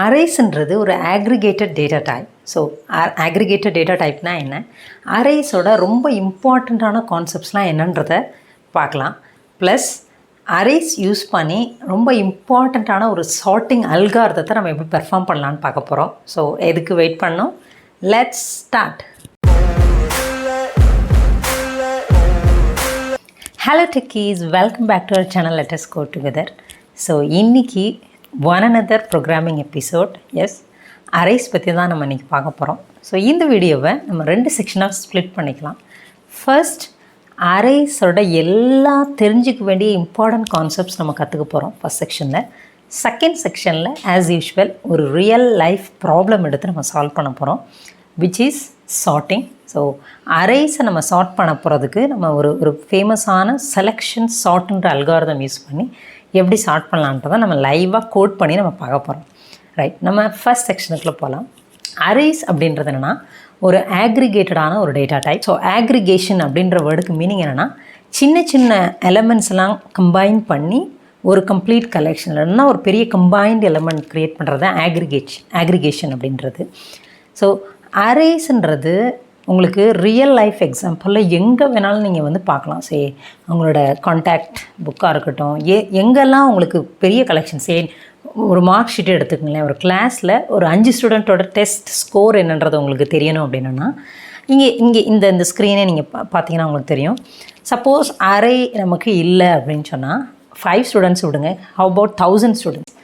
அரேஸ்ன்றது ஒரு aggregated data type. So aggregated data டைப்னால் என்ன, அரேஸோட ரொம்ப இம்பார்ட்டண்ட்டான கான்செப்ட்ஸ்லாம் என்னன்றதை பார்க்கலாம். ப்ளஸ் அரேஸ் யூஸ் பண்ணி ரொம்ப இம்பார்ட்டண்ட்டான ஒரு சார்ட்டிங் அல்காரிதத்தை நம்ம எப்படி பெர்ஃபார்ம் பண்ணலான்னு பார்க்க போகிறோம். ஸோ எதுக்கு வெயிட் பண்ணோம், let's start. Hello techies, welcome back to our channel letuscodetogether. So இன்றைக்கி one another programming episode. Yes, arrays பற்றி தான் நம்ம இன்றைக்கி பார்க்க போகிறோம். ஸோ இந்த வீடியோவை நம்ம 2 செக்ஷனாக ஸ்ப்ளிட் பண்ணிக்கலாம். ஃபர்ஸ்ட், அரேஸோட எல்லா தெரிஞ்சிக்க வேண்டிய இம்பார்ட்டன்ட் கான்செப்ட்ஸ் நம்ம கற்றுக்க போகிறோம் ஃபஸ்ட் செக்ஷனில். செகண்ட் செக்ஷனில் ஆஸ் யூஷுவல் ஒரு ரியல் லைஃப் ப்ராப்ளம் எடுத்து நம்ம சால்வ் பண்ண போகிறோம், விச் இஸ் சார்ட்டிங். ஸோ அரேஸை நம்ம சார்ட் பண்ண போகிறதுக்கு நம்ம ஒரு ஃபேமஸான செலெக்ஷன் சார்ட்ன்ற அல்காரிதம் யூஸ் பண்ணி எப்படி சார்ட் பண்ணலான்றதை நம்ம லைவாக கோட் பண்ணி நம்ம பார்க்க போகிறோம். ரைட், நம்ம ஃபர்ஸ்ட் செக்ஷனுக்குள்ளே போகலாம். அரேஸ் அப்படின்றது என்னென்னா ஒரு ஆக்ரிகேட்டடான ஒரு டேட்டா டைப். ஸோ ஆக்ரிகேஷன் அப்படின்ற வேர்டுக்கு மீனிங் என்னென்னா சின்ன சின்ன எலமெண்ட்ஸ் எல்லாம் கம்பைன் பண்ணி ஒரு கம்ப்ளீட் கலெக்ஷன், இல்லைன்னா ஒரு பெரிய கம்பைன்டு எலமெண்ட் க்ரியேட் பண்ணுறது ஆக்ரிகேஷன் அப்படின்றது. ஸோ அரேஸ்ன்றது உங்களுக்கு ரியல் லைஃப் எக்ஸாம்பிளில் எங்கே வேணாலும் நீங்கள் வந்து பார்க்கலாம். சே உங்களோட கான்டாக்ட் புக்காக இருக்கட்டும், எங்கெல்லாம் உங்களுக்கு பெரிய கலெக்ஷன், சே ஒரு மார்க் ஷீட்டை எடுத்துக்கங்களேன். ஒரு கிளாஸில் ஒரு 5 ஸ்டூடெண்ட்டோட டெஸ்ட் ஸ்கோர் என்னன்றது உங்களுக்கு தெரியணும் அப்படின்னா இங்கே இந்த ஸ்க்ரீனே நீங்கள் பார்த்தீங்கன்னா உங்களுக்கு தெரியும். சப்போஸ் அரே நமக்கு இல்லை அப்படின்னு சொன்னால் 5 ஸ்டூடெண்ட்ஸ் விடுங்க, ஹவ் அபவுட் 1000 ஸ்டூடெண்ட்ஸ்.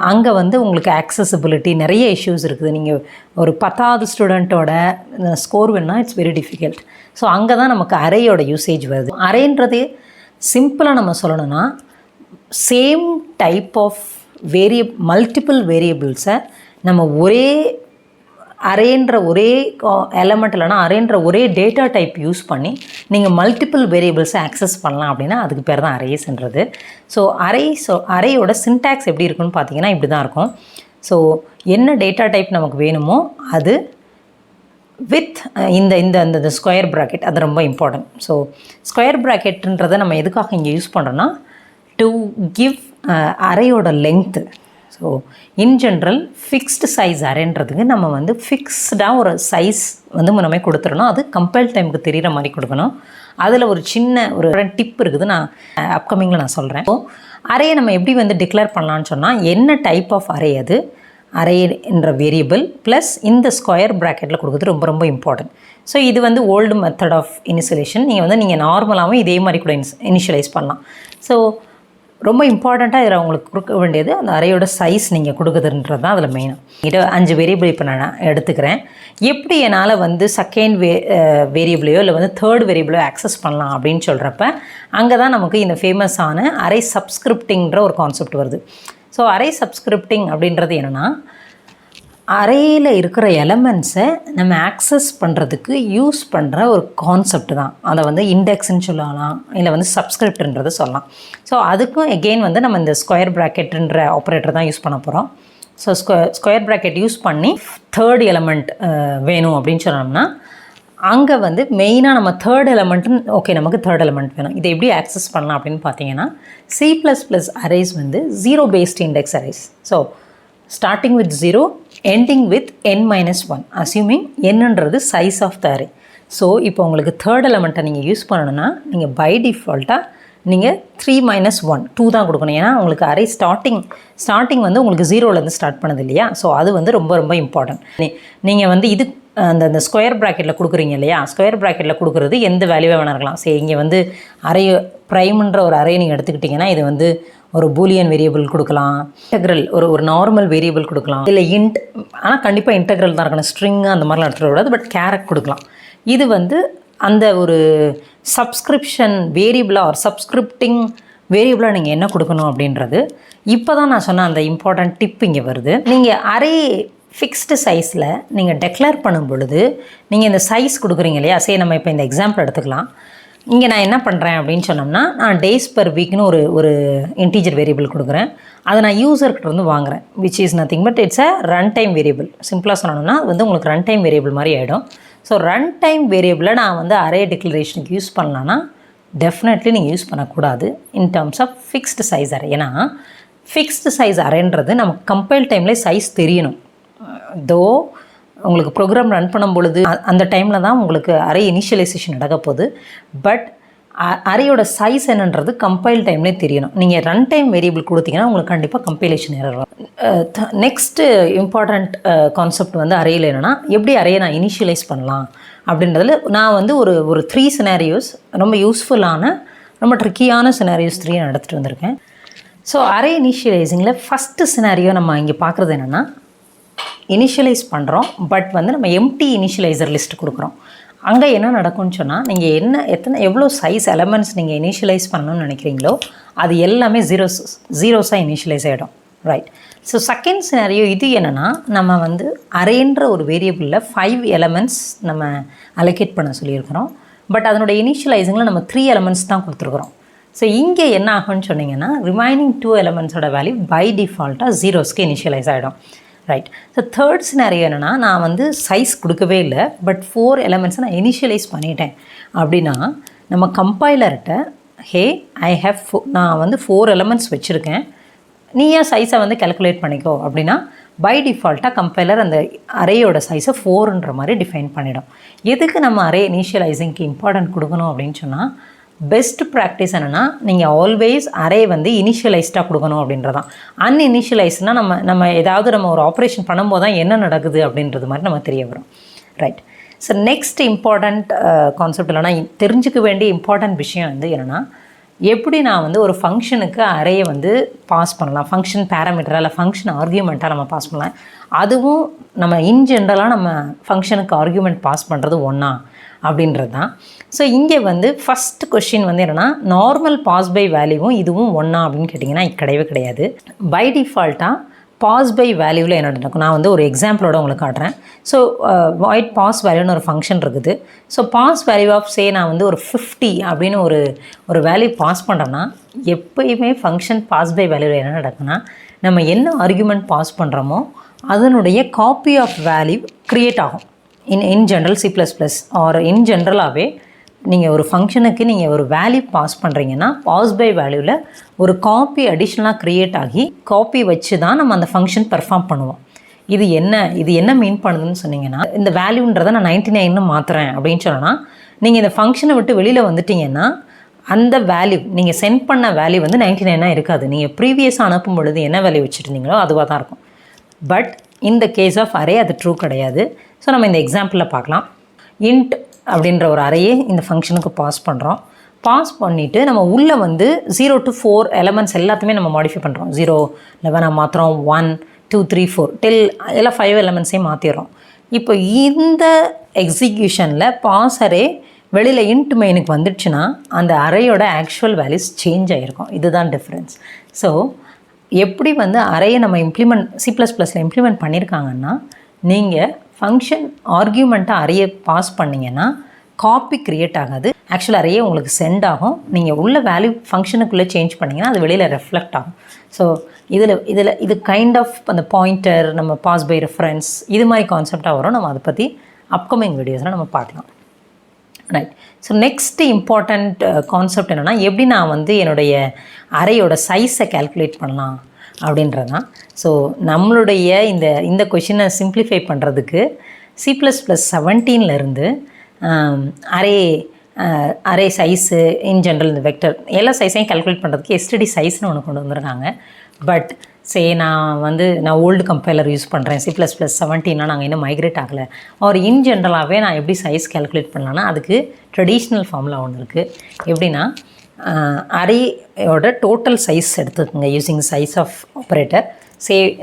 அங்கே வந்து உங்களுக்கு ஆக்சசிபிலிட்டி நிறைய இஷ்யூஸ் இருக்குது. நீங்கள் ஒரு 10வது ஸ்டூடெண்ட்டோட ஸ்கோர் வேணுன்னா இட்ஸ் வெரி டிஃபிகல்ட். ஸோ அங்கே தான் நமக்கு அரேயோட யூசேஜ் வருது. அரேன்றது சிம்பிளாக நம்ம சொல்லணும்னா சேம் டைப் ஆஃப் மல்டிபிள் வேரியபிள்ஸை நம்ம ஒரே அரேன்ற ஒரே எலமெண்ட் இல்லைனா அரேன்ற ஒரே டேட்டா டைப் யூஸ் பண்ணி நீங்கள் மல்டிபிள் வேரியபிள்ஸை ஆக்சஸ் பண்ணலாம் அப்படின்னா அதுக்கு பேர் தான் அரேஸ்ன்றது. ஸோ அரேயோட சின்டாக்ஸ் எப்படி இருக்குன்னு பார்த்தீங்கன்னா இப்படி தான் இருக்கும். ஸோ என்ன டேட்டா டைப் நமக்கு வேணுமோ அது வித் இந்த ஸ்கொயர் ப்ராக்கெட், அது ரொம்ப இம்பார்ட்டன்ட். ஸோ ஸ்கொயர் ப்ராக்கெட்டுன்றதை நம்ம எதுக்காக இங்கே யூஸ் பண்ணுறோன்னா டு கிவ் அரேயோட length. So in general fixed size அரேன்றதுக்கு நம்ம வந்து ஃபிக்ஸ்டாக ஒரு சைஸ் வந்து முன்னமே கொடுத்துடணும். அது கம்பைல் டைமுக்கு தெரிகிற மாதிரி கொடுக்கணும். அதில் ஒரு சின்ன ஒரு டிப் இருக்குது, நான் அப்கமிங்கில் நான் சொல்கிறேன். ஸோ அரேயை நம்ம எப்படி வந்து டிக்ளேர் பண்ணலான்னு சொன்னால் என்ன டைப் ஆஃப் அரே, அது அரே என்ற வேரியபிள் ப்ளஸ் இந்த ஸ்கொயர் ப்ராக்கெட்டில் கொடுக்குறது ரொம்ப ரொம்ப இம்பார்ட்டன்ட். ஸோ இது வந்து ஓல்டு மெத்தட் ஆஃப் இனிஷியலேஷன். நீங்கள் நார்மலாகவும் இதே மாதிரி கூட இனிஷியலைஸ் பண்ணலாம். ஸோ ரொம்ப இம்பார்ட்டண்ட்டாக இதில் உங்களுக்கு கொடுக்க வேண்டியது அந்த அரேயோட சைஸ் நீங்கள் கொடுக்குதுன்றது தான் அதில் மெயினாக. 5 வேரியபிள் இப்போ நான் எடுத்துக்கிறேன். எப்படி என்னால் வந்து செகண்ட் வேரியபிளையோ இல்லை வந்து தேர்ட் வேரியபிளையோ ஆக்சஸ் பண்ணலாம் அப்படின்னு சொல்கிறப்ப அங்கே தான் நமக்கு இந்த ஃபேமஸான அரே சப்ஸ்கிரிப்டிங்கிற ஒரு கான்செப்ட் வருது. ஸோ அரே சப்ஸ்கிரிப்டிங் அப்படின்றது என்னென்னா அரேயில் இருக்கிற எலமெண்ட்ஸை நம்ம ஆக்சஸ் பண்ணுறதுக்கு யூஸ் பண்ணுற ஒரு கான்செப்ட் தான். அதை வந்து இண்டெக்ஸ்ன்னு சொல்லலாம், இல்லை வந்து சப்ஸ்கிரிப்ட்ன்றதை சொல்லலாம். ஸோ அதுக்கும் எகெயின் வந்து நம்ம இந்த ஸ்கொயர் ப்ராக்கெட்டுன்ற ஆப்ரேட்டர் தான் யூஸ் பண்ண போகிறோம். ஸோ ஸ்கொயர் ப்ராக்கெட் யூஸ் பண்ணி தேர்ட் எலமெண்ட் வேணும் அப்படின்னு சொன்னோம்னா அங்கே வந்து மெயினாக நம்ம தேர்ட் எலமெண்ட்டுன்னு ஓகே நமக்கு தேர்ட் எலமெண்ட் வேணும். இதை எப்படி ஆக்சஸ் பண்ணலாம் அப்படின்னு பார்த்தீங்கன்னா C++ அரேஸ் வந்து 0 based index arrays. So starting with 0 ending with n-1 assuming என்னன்றது size of the array. So இப்போ உங்களுக்கு தேர்ட் எலமெண்ட்டை நீங்கள் யூஸ் பண்ணணுன்னா நீங்கள் பை டிஃபால்ட்டாக நீங்கள் 3-1 2 தான் கொடுக்கணும். ஏன்னா உங்களுக்கு அரே ஸ்டார்டிங் வந்து உங்களுக்கு 0லேருந்து ஸ்டார்ட் பண்ணது இல்லையா. ஸோ அது வந்து ரொம்ப ரொம்ப இம்பார்ட்டன்ட். நீங்கள் வந்து இது அந்த ஸ்கொயர் ப்ராக்கெட்டில் கொடுக்குறீங்க இல்லையா, ஸ்கொயர் ப்ராக்கெட்டில் கொடுக்குறது எந்த வேல்யூவாக வேணா இருக்கலாம். சரி, இங்கே வந்து அரே ப்ரைம்ன்ற ஒரு அரே நீங்கள் எடுத்துக்கிட்டிங்கன்னா இது வந்து ஒரு பூலியன் வேரியபிள் கொடுக்கலாம், இன்டெக்ரல் ஒரு நார்மல் வேரியபிள் கொடுக்கலாம், இல்லை ஆனால் கண்டிப்பாக இன்டெக்ரல் தான் இருக்கணும், ஸ்ட்ரிங்காக அந்த மாதிரிலாம் எடுத்துகிட்டு கூடாது, பட் கேரக்ட் கொடுக்கலாம். இது வந்து அந்த ஒரு சப்ஸ்கிரிப்ஷன் வேரியபிளாக ஒரு சப்ஸ்கிரிப்டிங் வேரியபிளாக நீங்கள் என்ன கொடுக்கணும் அப்படின்றது இப்போ தான் நான் சொன்ன அந்த இம்பார்ட்டன்ட் டிப் இங்கே வருது. நீங்கள் அரே ஃபிக்ஸ்டு சைஸில் நீங்கள் டெக்ளேர் பண்ணும் பொழுது நீங்கள் இந்த சைஸ் கொடுக்குறீங்க இல்லையா. சரி, நம்ம இப்போ இந்த எக்ஸாம்பிள் எடுத்துக்கலாம். இங்கே நான் என்ன பண்ணுறேன் அப்படின்னு சொன்னோம்னா நான் டேஸ் பர் வீக்னு ஒரு இன்டீஜர் வேரியபிள் கொடுக்குறேன். அதை நான் யூசர்கிட்ட வந்து வாங்குகிறேன், which is nothing but it's a run time variable. சிம்பிளாக சொன்னோம்னா அது வந்து உங்களுக்கு ரன் டைம் வேரியபிள் மாதிரி ஆகிடும். ஸோ ரன் டைம் வேரியபிளை நான் வந்து அரே டிக்ளரேஷனுக்கு யூஸ் பண்ணலான்னா டெஃபினெட்லி நீங்கள் யூஸ் பண்ணக்கூடாது in terms of fixed size array. ஏன்னா ஃபிக்ஸ்டு சைஸ் அரேன்றது நமக்கு கம்பைல் டைமில் சைஸ் தெரியணும். தோ உங்களுக்கு ப்ரோக்ராம் ரன் பண்ணும் பொழுது அந்த டைமில் தான் உங்களுக்கு அரே இனிஷியலைசேஷன் நடக்க போகுது. பட் அரேயோட சைஸ் என்னன்றது கம்பைல் டைம்லேயே தெரியணும். நீங்கள் ரன் டைம் வேரியபிள் கொடுத்தீங்கன்னா உங்களுக்கு கண்டிப்பாக கம்பைலேஷன் எரர் வரும். நெக்ஸ்ட்டு இம்பார்ட்டண்ட் கான்செப்ட் வந்து அரேயில் என்னென்னா, எப்படி அரேயை நான் இனிஷியலைஸ் பண்ணலாம் அப்படின்றதுல நான் வந்து ஒரு 3 சினாரியோஸ், ரொம்ப யூஸ்ஃபுல்லான ரொம்ப ட்ரிக்கியான சினாரியோஸ் 3 நான் எடுத்துகிட்டு வந்திருக்கேன். ஸோ அரே இனிஷியலைசிங்கில் ஃபஸ்ட்டு சினாரியோ நம்ம இங்கே பார்க்குறது என்னென்னா, இனிஷியலைஸ் பண்ணுறோம் பட் வந்து நம்ம எம்டி இனிஷியலைசர் லிஸ்ட் கொடுக்குறோம். அங்கே என்ன நடக்கும்னு சொன்னால், நீங்கள் எவ்வளோ சைஸ் எலமெண்ட்ஸ் நீங்கள் இனிஷியலைஸ் பண்ணணும்னு நினைக்கிறீங்களோ அது எல்லாமே ஜீரோஸாக இனிஷியலைஸ் ஆகிடும். ரைட். ஸோ செகண்ட் சினாரியோ இது என்னென்னா, நம்ம வந்து அரேன்ற ஒரு வேரியபிளில் 5 எலமெண்ட்ஸ் நம்ம அலோகேட் பண்ண சொல்லியிருக்கிறோம். பட் அதனுடைய இனிஷியலைசிங்கில் நம்ம 3 எலமெண்ட்ஸ் தான் கொடுத்துருக்குறோம். ஸோ இங்கே என்ன ஆகும்னு சொன்னீங்கன்னா, ரிமைனிங் 2 எலமெண்ட்ஸோட வேல்யூ பை டிஃபால்ட்டாக ஜீரோஸ்க்கு இனிஷியலைஸ் ஆகிடும். ரைட். ஸோ தேர்ட் சினாரியோ என்னென்னா, நான் வந்து சைஸ் கொடுக்கவே இல்லை பட் 4 எலமெண்ட்ஸை நான் இனிஷியலைஸ் பண்ணிட்டேன் அப்படின்னா, நம்ம கம்பைலர்கிட்ட நான் வந்து 4 எலமெண்ட்ஸ் வச்சுருக்கேன், நீ ஏன் சைஸை வந்து கேல்குலேட் பண்ணிக்கோ அப்படின்னா, பை டிஃபால்ட்டாக கம்பைலர் அந்த அரேயோட சைஸை 4ன்ற மாதிரி டிஃபைன் பண்ணிடும். எதுக்கு நம்ம அரே இனிஷியலைசிங்க்கு இம்பார்ட்டன்ட் கொடுக்கணும் அப்படின்னு சொன்னால், பெஸ்ட் ப்ராக்டிஸ் என்னென்னா, நீங்கள் ஆல்வேஸ் அரே வந்து இனிஷியலைஸ்டாக கொடுக்கணும் அப்படின்றதான். அன்இனிஷியலைஸ்னால் நம்ம ஏதாவது நம்ம ஒரு ஆப்ரேஷன் பண்ணும்போது தான் என்ன நடக்குது அப்படின்றது மாதிரி நம்ம தெரிய வரும். Right. So next important concept இல்லைனா தெரிஞ்சுக்க வேண்டிய இம்பார்ட்டண்ட் விஷயம் வந்து என்னென்னா, எப்படி நான் வந்து ஒரு ஃபங்க்ஷனுக்கு அரேயை வந்து பாஸ் பண்ணலாம், ஃபங்க்ஷன் பேராமீட்டராக இல்லை ஃபங்க்ஷன் ஆர்கியூமெண்ட்டாக நம்ம பாஸ் பண்ணலாம். அதுவும் நம்ம இன் ஜென்ரலாக நம்ம ஃபங்க்ஷனுக்கு ஆர்கியூமெண்ட் பாஸ் பண்ணுறது ஒன்றா அப்படின்றது தான். ஸோ இங்கே வந்து ஃபஸ்ட் கொஷின் வந்து என்னென்னா, நார்மல் பாஸ் பை வேல்யூவும் இதுவும் ஒன்றா அப்படின்னு கேட்டிங்கன்னா கிடையவே கிடையாது. பை டிஃபால்ட்டாக பாஸ் பை வேல்யூவில் என்ன நடக்கும், நான் வந்து ஒரு எக்ஸாம்பிளோட உங்களுக்கு காட்டுறேன். ஸோ வாய்ட் பாஸ் வேல்யூன்னு ஒரு ஃபங்க்ஷன் இருக்குது. ஸோ பாஸ் வேல்யூ ஆஃப் நான் வந்து ஒரு 50 அப்படின்னு ஒரு வேல்யூ பாஸ் பண்ணுறேன்னா, எப்போயுமே ஃபங்க்ஷன் பாஸ் பை வேல்யூவில் என்ன நடக்குன்னா, நம்ம என்ன ஆர்குமெண்ட் பாஸ் பண்ணுறோமோ அதனுடைய காப்பி ஆஃப் வேல்யூ க்ரியேட் ஆகும். இன் ஜென்ரல் C++ ஆர் இன் ஜென்ரலாகவே நீங்கள் ஒரு ஃபங்க்ஷனுக்கு நீங்கள் ஒரு வேல்யூ பாஸ் பண்ணுறீங்கன்னா, பாஸ் பை வேல்யூவில் ஒரு காப்பி அடிஷ்னலாக க்ரியேட் ஆகி காப்பி வச்சு தான் நம்ம அந்த ஃபங்க்ஷன் பெர்ஃபார்ம் பண்ணுவோம். இது என்ன மீன் பண்ணுதுன்னு சொன்னீங்கன்னா, இந்த வேல்யூன்றதை நான் 99ன்னு மாற்றுறேன் அப்படின்னு சொன்னால், நீங்கள் இந்த ஃபங்க்ஷனை விட்டு வெளியில் வந்துட்டிங்கன்னா அந்த வேல்யூ நீங்கள் சென்ட் பண்ண வேல்யூ வந்து 99 இருக்காது. நீங்கள் ப்ரீவியஸாக அனுப்பும் பொழுது என்ன வேல்யூ வச்சுருந்தீங்களோ அதுவாக தான் இருக்கும். பட் இந்த கேஸ் ஆஃப் அரே அது ட்ரூ கிடையாது. ஸோ நம்ம இந்த எக்ஸாம்பிளில் பார்க்கலாம். இன்ட் அப்படின்ற ஒரு அறையே இந்த ஃபங்க்ஷனுக்கு பாஸ் பண்ணுறோம். பாஸ் பண்ணிவிட்டு நம்ம உள்ளே வந்து 0 to 4 எலமெண்ட்ஸ் எல்லாத்தையுமே நம்ம மாடிஃபை பண்ணுறோம். 0, 11 மாற்றுறோம், 1, 2, 3, 4 டில் எல்லாம் 5 எலமெண்ட்ஸையும் மாற்றிடுறோம். இப்போ இந்த எக்ஸிக்யூஷனில் பாஸ் அரே வெளியில் இன்ட் மெயினுக்கு வந்துடுச்சுன்னா அந்த அறையோட ஆக்சுவல் வேல்யூஸ் சேஞ்ச் ஆகிருக்கும். இதுதான் டிஃப்ரென்ஸ். ஸோ எப்படி வந்து அறையை நம்ம C++ல இம்ப்ளிமெண்ட் பண்ணியிருக்காங்கன்னா, நீங்கள் ஃபங்க்ஷன் ஆர்கியூமெண்ட்டாக அறையை பாஸ் பண்ணிங்கன்னா காப்பி க்ரியேட் ஆகாது, ஆக்சுவல் அறையே உங்களுக்கு சென்ட் ஆகும். நீங்கள் உள்ள வேல்யூ ஃபங்க்ஷனுக்குள்ளே சேஞ்ச் பண்ணிங்கன்னா அது வெளியில் ரெஃப்ளெக்ட் ஆகும். ஸோ இது கைண்ட் ஆஃப் அந்த பாயிண்டர், நம்ம பாஸ் பை ரெஃபரன்ஸ், இது மாதிரி கான்செப்டாக வரும். நம்ம அதை பற்றி அப்கமிங் வீடியோஸில் நம்ம பார்க்கலாம். Right. So next important concept என்னென்னா, எப்படி நான் வந்து என்னுடைய அறையோட சைஸை கேல்குலேட் பண்ணலாம் அப்படின்றது தான். ஸோ நம்மளுடைய இந்த கொஷினை சிம்ப்ளிஃபை பண்ணுறதுக்கு C++17 array size in general இந்த வெக்டர் எல்லா சைஸையும் கேல்குலேட் பண்ணுறதுக்கு எஸ்டிடி சைஸ்னு ஒன்று கொண்டு வந்திருக்காங்க. பட் நான் ஓல்டு கம்பைலர் யூஸ் பண்ணுறேன், C++17 நாங்கள் இன்னும் மைக்ரேட் ஆகலை. இன் ஜென்ரலாகவே நான் எப்படி சைஸ் கேல்குலேட் பண்ணலான்னா, அதுக்கு ட்ரெடிஷ்னல் ஃபார்முலா ஒன்று இருக்குது. எப்படின்னா, அரேயோட டோட்டல் சைஸ் எடுத்துக்கோங்க யூஸிங் சைஸ் ஆஃப் ஆப்ரேட்டர்.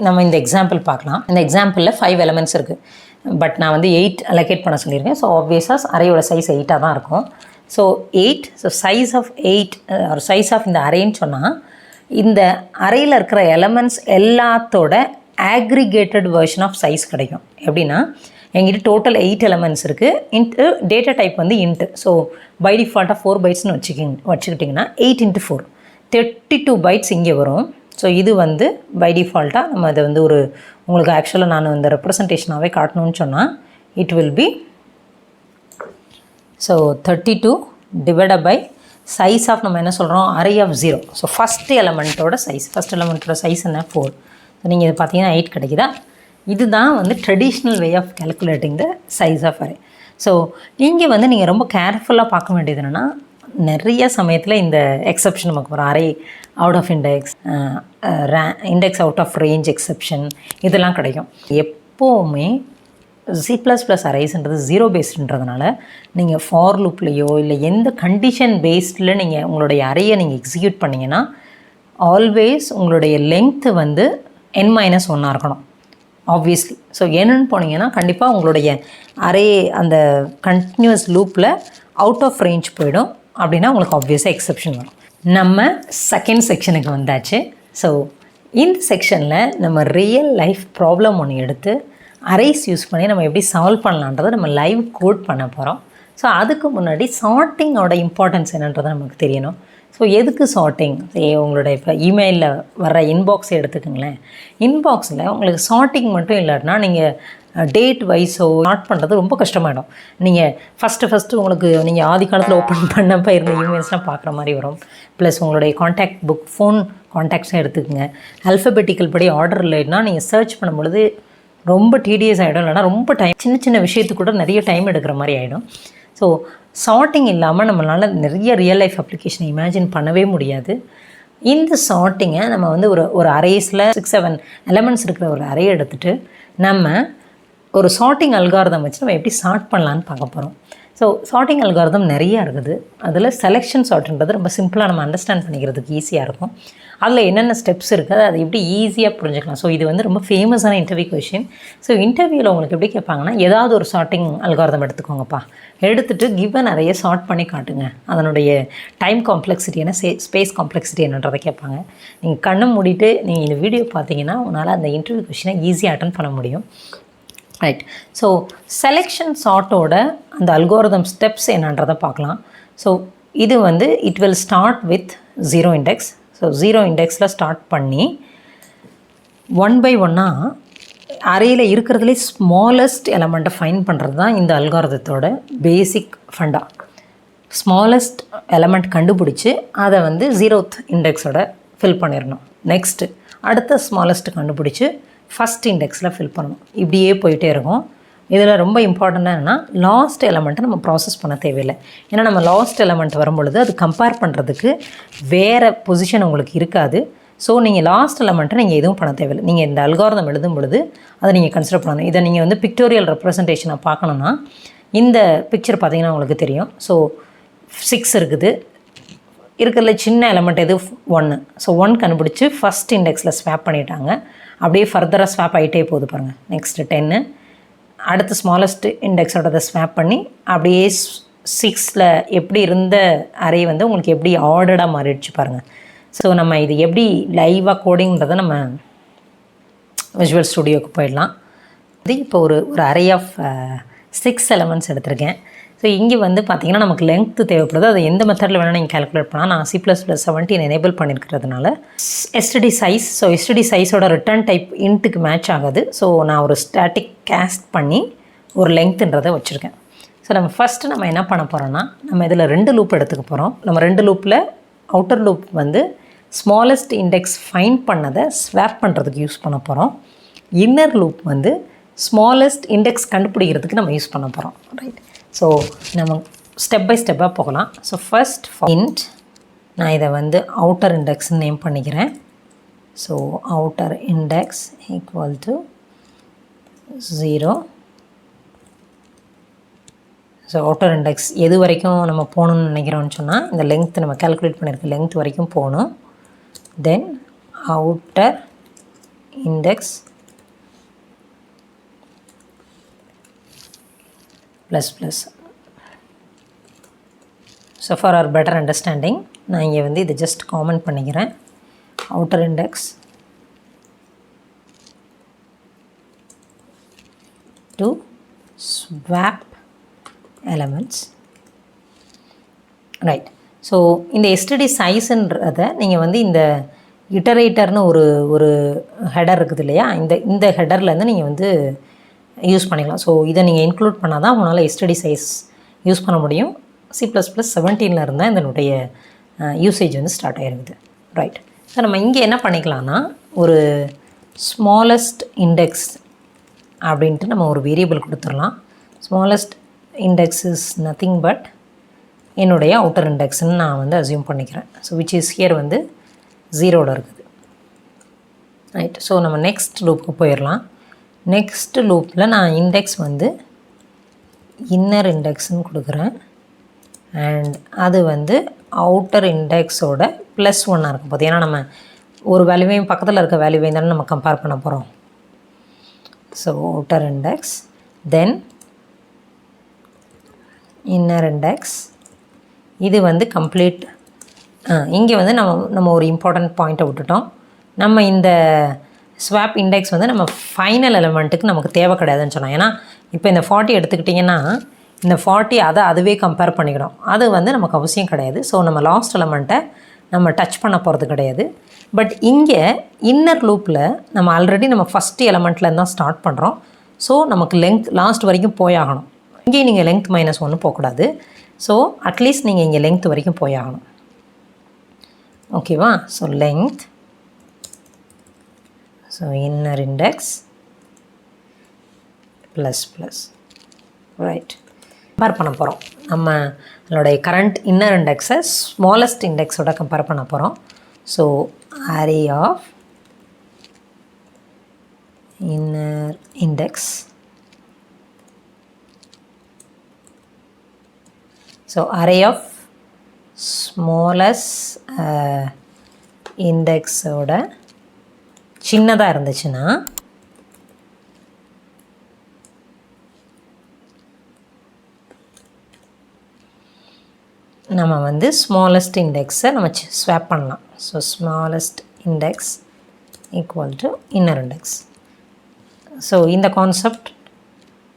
நம்ம இந்த எக்ஸாம்பிள் பார்க்கலாம். இந்த எக்ஸாம்பிளில் 5 எலமெண்ட்ஸ் இருக்குது. பட் நான் வந்து 8 அலோகேட் பண்ண சொல்லியிருக்கேன். ஸோ ஆப்வியஸாக அரேயோட சைஸ் 8ஆக தான் இருக்கும். ஸோ 8, ஸோ சைஸ் ஆஃப் 8 ஒரு சைஸ் ஆஃப் இந்த அரேன்னு சொன்னால், இந்த அரேயில் இருக்கிற எலமெண்ட்ஸ் எல்லாத்தோட ஆக்ரிகேட்டட் வெர்ஷன் ஆஃப் சைஸ் கிடைக்கும். எப்படின்னா, எங்கிட்ட டோட்டல் 8 எலமெண்ட்ஸ் இருக்குது. இன்ட்டு டேட்டா டைப் வந்து இன்ட்டு. ஸோ பை டிஃபால்ட்டாக 4 பைட்ஸ்னு வச்சுக்கிட்டிங்கன்னா 8 × 4 32 பைட்ஸ் இங்கே வரும். ஸோ இது வந்து பை டிஃபால்ட்டாக நம்ம அதை வந்து உங்களுக்கு ஆக்சுவலாக நான் இந்த ரெப்ரசன்டேஷனாகவே காட்டணும்னு சொன்னால், it will be 32 divided by size of நம்ம என்ன சொல்கிறோம், அரே ஆஃப் 0. ஸோ ஃபஸ்ட் எலமெண்ட்டோட சைஸ் என்ன 4. ஸோ நீங்கள் இது பார்த்தீங்கன்னா 8 கிடைக்குதா. இதுதான் வந்து traditional way of calculating the size of array. So இங்கே வந்து நீங்கள் ரொம்ப கேர்ஃபுல்லாக பார்க்க வேண்டியது என்னென்னா, நிறைய சமயத்தில் இந்த எக்ஸப்ஷன் நமக்கு வரும். Array out of index, index out of range exception, இதெல்லாம் கிடைக்கும். எப்போவுமே C++ அரேஸ்ன்றது 0 பேஸ்டுன்றதுனால நீங்கள் ஃபார் லூப்லேயோ இல்லை எந்த கண்டிஷன் பேஸ்டில் நீங்கள் உங்களுடைய அரேயை நீங்கள் எக்ஸிக்யூட் பண்ணிங்கன்னா ஆல்வேஸ் உங்களுடைய லெங்க்த்து வந்து n-1 இருக்கணும் ஆப்வியஸ்லி. ஸோ என்னன்னு போனீங்கன்னா கண்டிப்பாக உங்களுடைய அரே அந்த கண்டினியூஸ் லூப்பில் அவுட் ஆஃப் ரேஞ்ச் போயிடும். அப்படின்னா உங்களுக்கு ஆப்வியஸாக எக்ஸப்ஷன் வரும். நம்ம செகண்ட் செக்ஷனுக்கு வந்தாச்சு. ஸோ இந்த செக்ஷனில் நம்ம ரியல் லைஃப் ப்ராப்ளம் ஒன்று எடுத்து அரேஸ் யூஸ் பண்ணி நம்ம எப்படி சால்வ் பண்ணலான்றதை நம்ம லைவ் கோட் பண்ண போகிறோம். ஸோ அதுக்கு முன்னாடி சார்ட்டிங்கோட இம்பார்ட்டன்ஸ் என்னன்றதை நமக்கு தெரியணும். ஸோ எதுக்கு சார்ட்டிங்? உங்களோட இப்போ இமெயிலில் வர்ற இன்பாக்ஸை எடுத்துக்கோங்களேன். இன்பாக்ஸில் உங்களுக்கு சார்ட்டிங் மட்டும் இல்லாட்டினா நீங்கள் டேட் வைஸோ சார்ட் பண்ணுறது ரொம்ப கஷ்டமாயிடும். நீங்கள் ஃபஸ்ட்டு உங்களுக்கு நீங்கள் ஆதி காலத்தில் ஓப்பன் பண்ணப்போ இருந்த இமெயில்ஸ்லாம் பார்க்குற மாதிரி வரும். ப்ளஸ் உங்களுடைய காண்டாக்ட் புக், ஃபோன் காண்டாக்ட்ஸும் எடுத்துக்கோங்க. அல்ஃபபெட்டிக்கல் படி ஆர்டர் இல்லைன்னா நீங்கள் சர்ச் பண்ணும்பொழுது ரொம்ப டிடிஎஸ் ஆகிடும். இல்லைனா ரொம்ப சின்ன விஷயத்துக்கு கூட நிறைய டைம் எடுக்கிற மாதிரி ஆகிடும். ஸோ சார்ட்டிங் இல்லாமல் நம்மளால் நிறைய ரியல் லைஃப் அப்ளிகேஷனை இமேஜின் பண்ணவே முடியாது. இந்த சார்ட்டிங்கை நம்ம வந்து ஒரு அரேஸில் 6-7 எலமெண்ட்ஸ் இருக்கிற ஒரு அரே எடுத்துகிட்டு நம்ம ஒரு சார்ட்டிங் அல்காரிதம் வச்சு நம்ம எப்படி சார்ட் பண்ணலான்னு பார்க்க போகிறோம். ஸோ சார்ட்டிங் அல்காரிதம் நிறையா இருக்குது. அதில் செலெக்ஷன் சார்ட்ன்றது ரொம்ப சிம்பிளாக நம்ம அண்டர்ஸ்டாண்ட் பண்ணிக்கிறதுக்கு ஈஸியாக இருக்கும். அதில் என்னென்ன ஸ்டெப்ஸ் இருக்குது அதை எப்படி ஈஸியாக புரிஞ்சுக்கலாம். ஸோ இது வந்து ரொம்ப ஃபேமஸான இன்டர்வியூ கொஷின். ஸோ இன்டர்வியூவில் உங்களுக்கு எப்படி கேட்பாங்கன்னா, ஏதாவது ஒரு சார்ட்டிங் அல்காரிதம் எடுத்துக்கோங்கப்பா, எடுத்துகிட்டு கிவன் நிறைய சார்ட் பண்ணி காட்டுங்க, அதனுடைய டைம் காம்ப்ளெக்சிட்டி என்ன, ஸ்பேஸ் காம்ப்ளெக்சிட்டி என்னன்றதை கேட்பாங்க. நீங்கள் கண்ணை மூடிட்டு நீங்கள் இந்த வீடியோ பார்த்தீங்கன்னா உங்களால் அந்த இன்டர்வியூ கொஷினை ஈஸியாக அட்டன் பண்ண முடியும். ரைட். ஸோ செலெக்ஷன் சார்ட்டோட அந்த அல்கோரிதம் ஸ்டெப்ஸ் என்னன்றதை பார்க்கலாம். ஸோ இது வந்து it will start with 0 index. So 0 இண்டெக்ஸில் ஸ்டார்ட் பண்ணி 1 by 1 அரேயில் இருக்கிறதுலே ஸ்மாலஸ்ட் எலமெண்ட்டை ஃபைண்ட் பண்ணுறது தான் இந்த அல்காரிதத்தோட பேசிக் ஃபண்டா. ஸ்மாலஸ்ட் எலமெண்ட் கண்டுபிடிச்சி அதை வந்து 0th இண்டெக்ஸோட ஃபில் பண்ணிடணும். நெக்ஸ்ட்டு அடுத்த ஸ்மாலஸ்ட் கண்டுபிடிச்சி ஃபஸ்ட் இண்டெக்ஸில் ஃபில் பண்ணணும். இப்படியே போயிட்டே இருக்கும். இதில் ரொம்ப இம்பார்ட்டண்ட்டாக என்னென்னா, லாஸ்ட் எலமெண்ட்டை நம்ம ப்ராசஸ் பண்ண தேவையில்லை. ஏன்னா நம்ம லாஸ்ட் எலமெண்ட் வரும்பொழுது அது கம்பேர் பண்ணுறதுக்கு வேறு பொசிஷன் உங்களுக்கு இருக்காது. ஸோ நீங்கள் லாஸ்ட் எலமெண்ட்டை நீங்கள் எதுவும் பண்ண தேவையில்லை. நீங்கள் இந்த அல்காரிதம் எழுதும் பொழுது அதை நீங்கள் கன்சிடர் பண்ணணும். இதை நீங்கள் வந்து பிக்டோரியல் ரெப்ரசன்டேஷனை பார்க்கணுன்னா இந்த பிக்சர் பார்த்தீங்கன்னா உங்களுக்கு தெரியும். ஸோ 6 இருக்குது. இருக்கிறதுல சின்ன எலமெண்ட் எது 1. ஸோ 1 கண்டுபிடிச்சி ஃபஸ்ட் இண்டெக்ஸில் ஸ்வாப் பண்ணிட்டாங்க. அப்படியே ஃபர்தராக ஸ்வாப் ஆகிட்டே போகுது பாருங்கள். நெக்ஸ்ட்டு 10, அடுத்த ஸ்மாலஸ்ட் இண்டெக்ஸோட ஸ்வாப் பண்ணி அப்படியே 6ல் எப்படி இருந்த அரே வந்து உங்களுக்கு எப்படி ஆர்டராக மாறிடுச்சு பாருங்கள். ஸோ நம்ம இது எப்படி லைவாக கோடிங்கிறத நம்ம விஷுவல் ஸ்டுடியோவுக்கு போயிடலாம். இது இப்போ ஒரு அரே ஆஃப் 6 எலமெண்ட்ஸ் எடுத்திருக்கேன். ஸோ இங்கே வந்து பார்த்திங்கன்னா நமக்கு லெங்க்த்து தேவைப்படுது. அது எந்த மெத்தடில் வேணால் நீங்கள் கேல்குலேட் பண்ணால், நான் C++17 எனேபிள் பண்ணியிருக்கிறதுனால எஸ்டிடி சைஸ். ஸோ எஸ்டிடி சைஸோட ரிட்டர்ன் டைப் இன்ட்டுக்கு மேட்ச் ஆகுது. ஸோ நான் ஒரு ஸ்டாட்டிக் கேஸ்ட் பண்ணி ஒரு லெங்க்த்துன்றதை வச்சுருக்கேன். ஸோ நம்ம ஃபஸ்ட்டு நம்ம என்ன பண்ண போகிறோன்னா, நம்ம இதில் 2 லூப் எடுத்துக்க போகிறோம். நம்ம 2 லூப்பில் அவுட்டர் லூப் வந்து ஸ்மாலஸ்ட் இண்டெக்ஸ் ஃபைண்ட் பண்ணதை ஸ்வாப் பண்ணுறதுக்கு யூஸ் பண்ண போகிறோம். இன்னர் லூப் வந்து ஸ்மாலஸ்ட் இண்டெக்ஸ் கண்டுபிடிக்கிறதுக்கு நம்ம யூஸ் பண்ண போகிறோம். ரைட். ஸோ நம்ம ஸ்டெப் பை ஸ்டெப்பாக போகலாம். ஸோ ஃபஸ்ட் இன்ட், நான் இதை வந்து அவுட்டர் இண்டெக்ஸ்ன்னு நேம் பண்ணிக்கிறேன். So outer index equal to 0. So outer index எது வரைக்கும் நம்ம போகணுன்னு நினைக்கிறோன்னு சொன்னால், இந்த லெங்க்த் நம்ம கால்குலேட் பண்ணியிருக்க லெங்க்த் வரைக்கும் போகணும். Then outer index ++. So for our better understanding நான் இங்கே வந்து இதை ஜஸ்ட் காமெண்ட் பண்ணிக்கிறேன். Outer index to swap elements. Right. So இந்த எஸ்டிடி சைஸுன்றதை நீங்கள் வந்து இந்த இட்டரேட்டர்னு ஒரு ஹெடர் இருக்குது இல்லையா, இந்த ஹெடர்லேருந்து நீங்கள் வந்து யூஸ் பண்ணிக்கலாம். ஸோ இதை நீங்கள் இன்க்ளூட் பண்ணால் தான் உங்களால் எஸ்டிடி சைஸ் யூஸ் பண்ண முடியும். C++17 இருந்தால் இதனுடைய யூசேஜ் வந்து ஸ்டார்ட் ஆகிருக்குது. ரைட். ஸோ நம்ம இங்கே என்ன பண்ணிக்கலாம்னா ஒரு ஸ்மாலஸ்ட் இண்டெக்ஸ் அப்படின்ட்டு நம்ம ஒரு வேரியபிள் கொடுத்துடலாம். Smallest index is nothing but என்னுடைய அவுட்டர் இண்டெக்ஸ்ன்னு நான் வந்து அசியூம் பண்ணிக்கிறேன். ஸோ விச் இஸ் ஹியர் வந்து 0ல் இருக்குது. ரைட். ஸோ நம்ம நெக்ஸ்ட் லூப்புக்கு போயிடலாம். நெக்ஸ்ட் லூப்பில் நான் இண்டெக்ஸ் வந்து இன்னர் இண்டெக்ஸ்ன்னு கொடுக்குறேன். அண்ட் அது வந்து அவுட்டர் இண்டெக்ஸோட +1 இருக்கும் போது, ஏன்னா நம்ம ஒரு வேல்யூவையும் பக்கத்தில் இருக்க வேல்யூவையும் தானே நம்ம கம்பேர் பண்ண போகிறோம். ஸோ அவுட்டர் இண்டெக்ஸ் தென் இன்னர் இண்டெக்ஸ். இது வந்து கம்ப்ளீட். இங்கே வந்து நம்ம ஒரு இம்பார்ட்டண்ட் பாயிண்ட்டை விட்டுட்டோம். நம்ம இந்த ஸ்வாப் இண்டெக்ஸ் வந்து நம்ம ஃபைனல் எலிமெண்ட்டுக்கு நமக்கு தேவை கிடையாதுன்னு சொன்னோம். ஏன்னா இப்போ இந்த 40 எடுத்துக்கிட்டிங்கன்னா இந்த 40 அதுவே கம்பேர் பண்ணிக்கணும். அது வந்து நமக்கு அவசியம் கிடையாது. ஸோ நம்ம லாஸ்ட் எலிமெண்ட்டை நம்ம டச் பண்ண போகிறது கிடையாது. பட் இங்கே இன்னர் லூப்பில் நம்ம ஆல்ரெடி நம்ம ஃபஸ்ட்டு எலிமெண்ட்லேருந்து தான் ஸ்டார்ட் பண்ணுறோம். ஸோ நமக்கு லென்த் லாஸ்ட் வரைக்கும் போயாகணும். இங்கே நீங்கள் லென்த் -1 போகக்கூடாது. ஸோ அட்லீஸ்ட் நீங்கள் இங்கே லென்த் வரைக்கும் போயாகணும். ஓகேவா? So length, so inner index ++. Right. Compare பண்ண போகிறோம். நம்மளுடைய கரண்ட் இன்னர் இண்டெக்ஸை ஸ்மாலஸ்ட் இண்டெக்ஸோட கம்பேர் பண்ண போகிறோம். So array of inner index. So array of smallest இண்டெக்ஸோட சின்னதாக இருந்துச்சுன்னா நம்ம வந்து ஸ்மாலஸ்ட் இண்டெக்ஸை நம்ம ஸ்வாப் பண்ணலாம். So smallest index equal to inner index. So இந்த கான்செப்ட்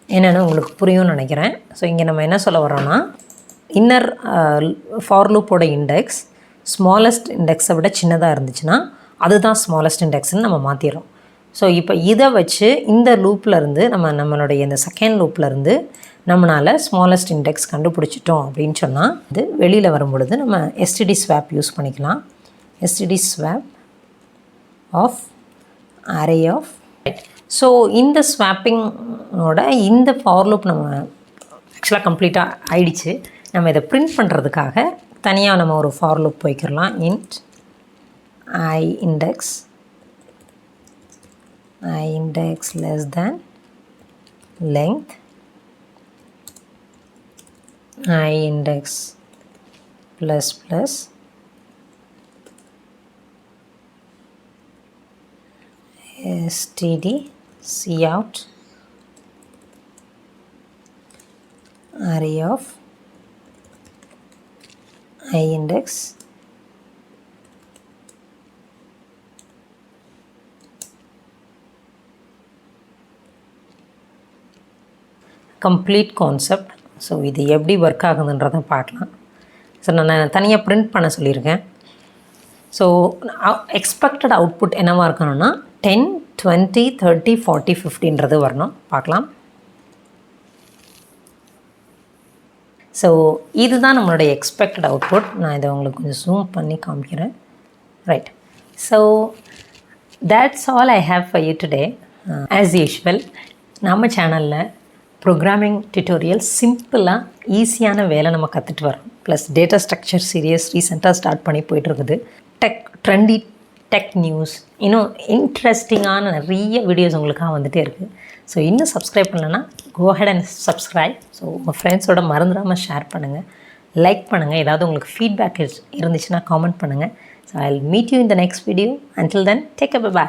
என்னென்னு உங்களுக்கு புரியும்னு நினைக்கிறேன். ஸோ இங்கே நம்ம என்ன சொல்ல வரோன்னா, இன்னர் ஃபார் லூப்போட இண்டெக்ஸ் ஸ்மாலஸ்ட் இண்டெக்ஸை விட சின்னதாக இருந்துச்சுன்னா அதுதான் ஸ்மாலஸ்ட் இண்டெக்ஸ்ன்னு நம்ம மாற்றிடுறோம். ஸோ இப்போ இதை வச்சு இந்த லூப்லேருந்து நம்மளுடைய இந்த செகண்ட் லூப்லேருந்து நம்மளால் ஸ்மாலஸ்ட் இண்டெக்ஸ் கண்டுபிடிச்சிட்டோம் அப்படின்னு சொன்னால் இது வெளியில் வரும் பொழுது நம்ம எஸ்டிடி ஸ்வாப் யூஸ் பண்ணிக்கலாம். STD swap of array of. So இந்த ஸ்வாப்பிங்கோட இந்த ஃபார் லூப் நம்ம ஆக்சுவலாக கம்ப்ளீட்டாக ஆயிடுச்சு. நம்ம இதை பிரிண்ட் பண்ணுறதுக்காக தனியாக நம்ம ஒரு ஃபார் லூப் போய்க்கிடலாம். Int I index less than length I index plus plus std cout array of I index complete concept. So இது எப்படி ஒர்க் ஆகுதுன்றதை பார்க்கலாம். ஸோ நான் தனியாக பிரிண்ட் பண்ண சொல்லியிருக்கேன். ஸோ எக்ஸ்பெக்டட் அவுட்புட் என்னவாக இருக்கணும்னா 10, 20, 30, 40, 50ன்றது வரணும். பார்க்கலாம். ஸோ இதுதான் நம்மளுடைய எக்ஸ்பெக்டட் அவுட்புட். நான் இதை உங்களுக்கு கொஞ்சம் ஜூம் பண்ணி காமிக்கிறேன். Right. So that's all I have for you today. As usual நம்ம சேனலில் ப்ரோக்ராமிங் டியூட்டோரியல் சிம்பிளாக ஈஸியான வேலை நம்ம கற்றுட்டு வரோம். ப்ளஸ் டேட்டா ஸ்ட்ரக்சர் சீரியஸ் ரீசெண்டாக ஸ்டார்ட் பண்ணி போய்ட்டுருக்குது. ட்ரெண்டி டெக் நியூஸ், இன்னும் இன்ட்ரெஸ்டிங்கான நிறைய வீடியோஸ் உங்களுக்காக வந்துகிட்டே இருக்குது. ஸோ இன்னும் சப்ஸ்கிரைப் பண்ணலைன்னா கோ ஹெட் அண்ட் சப்ஸ்கிரைப். ஸோ உங்கள் ஃப்ரெண்ட்ஸோட மறந்துடாமல் ஷேர் பண்ணுங்கள், லைக் பண்ணுங்கள். ஏதாவது உங்களுக்கு ஃபீட்பேக் இருந்துச்சுன்னா காமெண்ட் பண்ணுங்கள். So I will meet you in the next video. Until then take care, by.